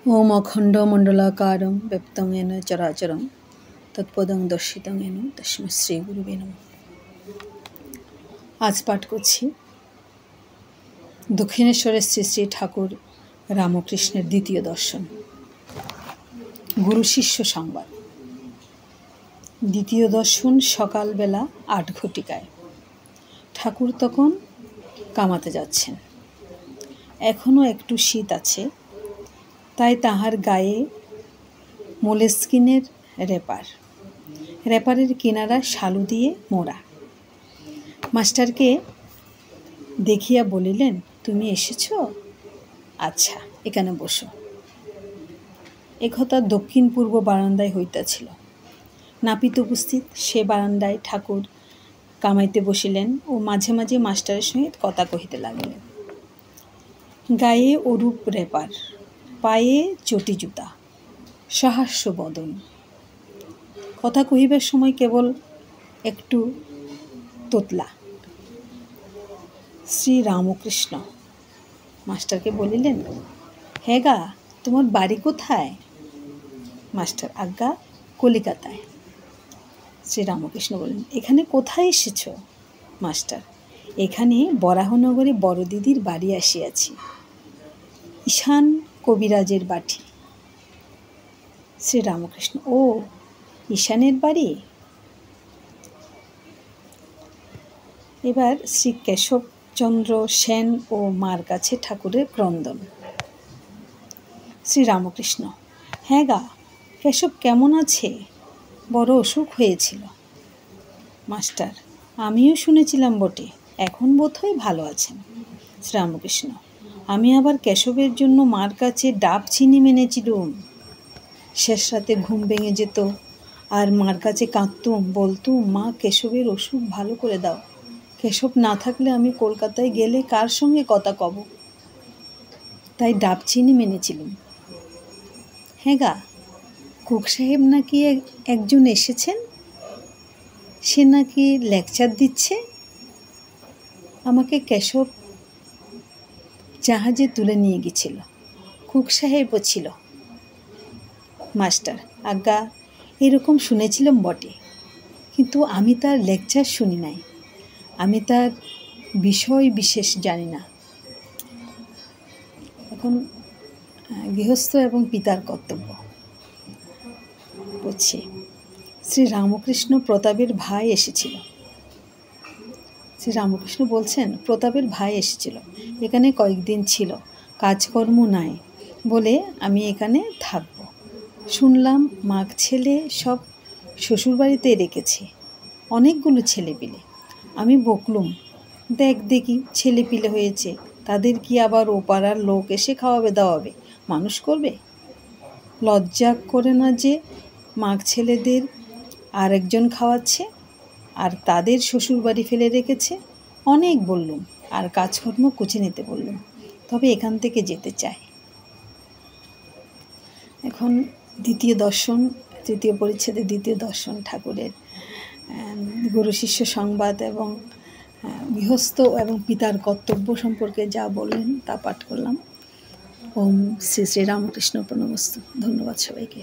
ओम अखंडमंडलाकारं व्याप्तं येन चराचरं तत्पदं दर्शितं येन तस्मै श्री गुरुवे नमः। आज पाठ করছি দক্ষিণেশ্বরের শ্রী শ্রী ঠাকুর রামকৃষ্ণের দ্বিতীয় দর্শন, গুরু শিষ্য সংবাদ। দ্বিতীয় দর্শন সকালবেলা ৮ ঘটিকায়। ঠাকুর তখন কামাতে যাচ্ছেন। এখনও একটু শীত আছে, তাই তাহার গায়ে মোলেস্কিনের রেপারের কিনারা শালু দিয়ে মোড়া। মাস্টারকে দেখিয়া বলিলেন, তুমি এসেছ? আচ্ছা, এখানে বসো। একথা দক্ষিণ পূর্ব বারান্দায় হইতাছিল। নাপিত উপস্থিত, সে বারান্দায় ঠাকুর কামাইতে বসিলেন ও মাঝে মাঝে মাস্টারের সহিত কথা কহিতে লাগিলেন। গায়ে অরূপ রেপার, পায়ে চটি জুতা, সহাস্য বদন। কথা কহিবার সময় কেবল একটু তোতলা। শ্রী রামকৃষ্ণ মাস্টারকে বলিলেন, হে গা, তোমার বাড়ি কোথায়? মাস্টার, আজ্ঞা, কলিকাতায়। শ্রী রামকৃষ্ণ বললেন, এখানে কোথায় এসেছ? মাস্টার, এখানে বরাহনগরে বড় দিদির বাড়ি আসিয়াছি, ঈশান কবিরাজের বাটি। শ্রী রামকৃষ্ণ, ও, ঈশানের বাড়ি। এবার শ্রী কেশবচন্দ্র সেন ও মার কাছে ঠাকুরের ক্রন্দন। শ্রী রামকৃষ্ণ, হ্যাঁ গা, কেশব কেমন আছে? বড় অসুখ হয়েছিল। মাস্টার, আমিও শুনেছিলাম বটে, এখন বোধহয় ভালো আছেন। শ্রী রামকৃষ্ণ, আমি আবার কেশবের জন্য মার কাছে ডাব চিনি মেনেছিলুম। শেষ রাতে ঘুম ভেঙে যেত, আর মার কাছে কাঁদতুম, বলতুম, মা, কেশবের অসুখ ভালো করে দাও। কেশব না থাকলে আমি কলকাতায় গেলে কার সঙ্গে কথা কব? তাই ডাব চিনি মেনেছিলুম। হ্যাঁ গা, কুক সাহেব নাকি একজন এসেছেন, সে নাকি লেকচার দিচ্ছে। আমাকে কেশব জাহাজে তুলে নিয়ে গেছিল, কুক সাহেবও ছিল। মাস্টার, আজ্ঞা, এরকম শুনেছিলাম বটে, কিন্তু আমি তার লেকচার শুনি নাই, আমি তার বিষয় বিশেষ জানি না। এখন গৃহস্থ এবং পিতার কর্তব্য বলছি। শ্রী রামকৃষ্ণ প্রতাপের ভাই এসেছিল। শ্রী রামকৃষ্ণ বলছেন, প্রতাপের ভাই এসেছিল, এখানে কয়েকদিন ছিল, কাজকর্ম নাই বলে আমি এখানে থাকব। শুনলাম মাগ ছেলে সব শ্বশুরবাড়িতে রেখেছে, অনেকগুলো ছেলেপিলে। আমি বকলুম, দেখি ছেলেপিলে হয়েছে, তাদের কি আবার ও পাড়ার লোক এসে খাওয়াবে দাওয়াবে, মানুষ করবে? লজ্জা করে না যে মাগ ছেলেদের আর একজন খাওয়াচ্ছে, আর তাদের শ্বশুরবাড়ি ফেলে রেখেছে? অনেক বললুম, আর কাজকর্ম কুচে নিতে বললুম, তবে এখান থেকে যেতে চাই। এখন দ্বিতীয় দর্শন, তৃতীয় পরিচ্ছেদে দ্বিতীয় দর্শন ঠাকুরের গুরু শিষ্য সংবাদ এবং গৃহস্থ এবং পিতার কর্তব্য সম্পর্কে যা বললেন তা পাঠ করলাম। ওম শ্রী শ্রী রামকৃষ্ণ প্রণমস্তু। ধন্যবাদ সবাইকে।